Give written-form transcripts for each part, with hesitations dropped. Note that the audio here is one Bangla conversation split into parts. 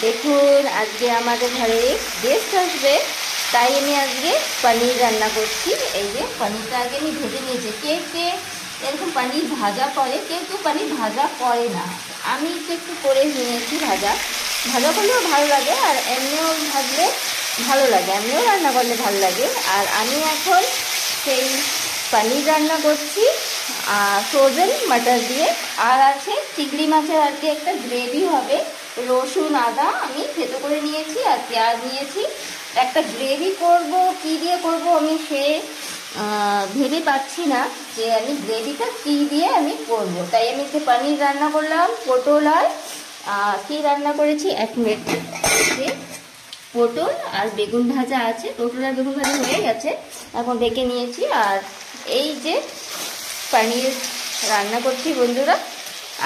দেখুন আজকে আমাদের ঘরে গেস্ট আসবে, তাই আমি আজকে পনির রান্না করছি। এই যে পনিরটা আগে আমি ভেজে নিয়েছি। কে কে এরকম পনির ভাজা করে, কেউ কেউ পনির ভাজা করে না। আমি একটু করে নিয়েছি ভাজা। ভাজা করলেও ভালো লাগে, আর এমনিও ভাজলে ভালো লাগে, এমনিও রান্না করলে ভালো লাগে। আর আমি এখন সেই পনির রান্না করছি ফ্রোজেন মাটন দিয়ে। আর আছে চিংড়ি মাছের আর কি একটা গ্রেভি হবে। রসুন আদা আমি থেতো করে নিয়েছি, আর পেঁয়াজ নিয়েছি। একটা গ্রেভি করব, কি দিয়ে করব আমি সে ভেবে পাচ্ছি না যে আমি গ্রেভিটা কি দিয়ে আমি করব। তাই আমি একটু পনির রান্না করলাম, পটল আর কি রান্না করেছি 1 মিনিট। পটল আর বেগুন ভাজা আছে, পটল আর বেগুন ভাজা হয়ে গেছে, এখন ডেকে নিয়েছি। আর এই যে পনির রান্না করছি বন্ধুরা।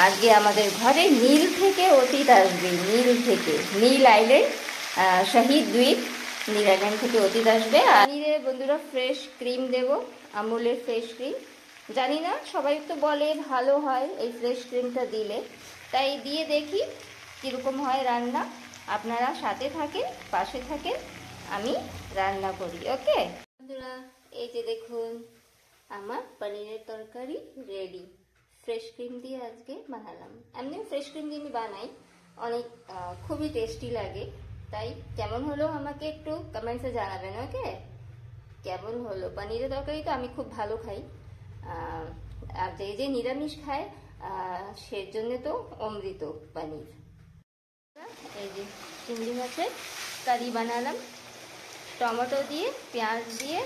আজকে আমাদের ঘরে নীল থেকে অতীত আসবে, নীল থেকে, নীল আইল্যান্ড, শহীদ দ্বীপ, নীল আইল্যান্ড থেকে অতীত আসবে। আর পনিরে বন্ধুরা ফ্রেশ ক্রিম দেব, আমুলের ফ্রেশ ক্রিম। জানি না, সবাই তো বলে ভালো হয় এই ফ্রেশ ক্রিমটা দিলে, তাই দিয়ে দেখি কীরকম হয় রান্না। আপনারা সাথে থাকেন, পাশে থাকেন, আমি রান্না করি। ওকে বন্ধুরা, এই যে দেখুন আমার পনিরের তরকারি রেডি। ফ্রেশ ক্রিম দিয়ে আজকে বানালাম। এমনিও ফ্রেশ ক্রিম দিয়ে আমি বানাই, অনেক খুবই টেস্টি লাগে। তাই কেমন হলো আমাকে একটু কমেন্টসে জানাবেন। ওকে, কেমন হলো পনিরের তরকারি? তো আমি খুব ভালো খাই, আর যে নিরামিষ খায় সেজন্য তো অমৃত পনির। এই যে চিংড়ি মাছের কারি বানালাম টমেটো দিয়ে, পেঁয়াজ দিয়ে,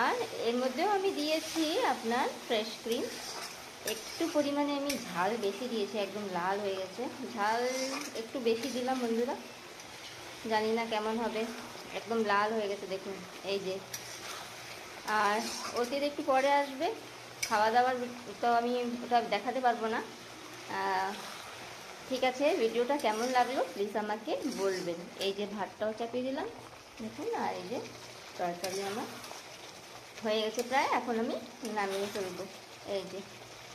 আর এর মধ্যেও আমি দিয়েছি আপনার ফ্রেশ ক্রিম। একটু পরিমাণে আমি ঝাল বেশি দিয়েছি, একদম লাল হয়ে গেছে। ঝাল একটু বেশি দিলাম বন্ধুরা, জানি না কেমন হবে, একদম লাল হয়ে গেছে দেখুন। এই যে, আর ওতে একটু পরে আসবে খাওয়া দাওয়ার, তো আমি ওটা দেখাতে পারবো না। ঠিক আছে, ভিডিওটা কেমন লাগলো প্লিজ আমাকে বলবেন। এই যে ভাতটাও চাপিয়ে দিলাম দেখুন, আর এই যে তরকারি আমার হয়ে গেছে প্রায়, এখন আমি নামিয়ে ফেলবো। এই যে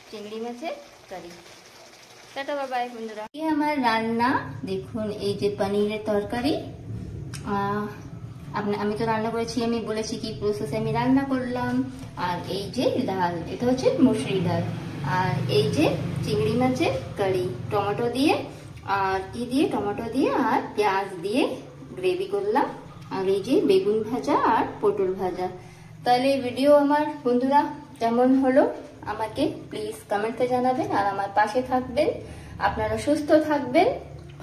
চিংড়ি মাছের কারি। টাটা বাবাই বন্ধুরা। এই আমার রান্না দেখুন, এই যে পনিরের তরকারি। আমি তো রান্না করেছি, আমি বলেছি কি প্রসেসে আমি রান্না করলাম। আর এই যে ডাল, এটা হচ্ছে মুসুরি ডাল। আর এই যে চিংড়ি মাছের কারি, টমেটো দিয়ে, আর কি দিয়ে, টমেটো দিয়ে আর পেঁয়াজ দিয়ে গ্রেভি করলাম। আর এই যে বেগুন ভাজা আর পটল ভাজা। তাহলে ভিডিও আমার বন্ধুরা কেমন হলো আমাকে প্লিজ কমেন্টে জানাবেন, আর আমার পাশে থাকবেন। আপনারা সুস্থ থাকবেন,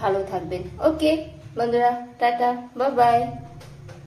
ভালো থাকবেন। ওকে বন্ধুরা, টাটা বাই বাই।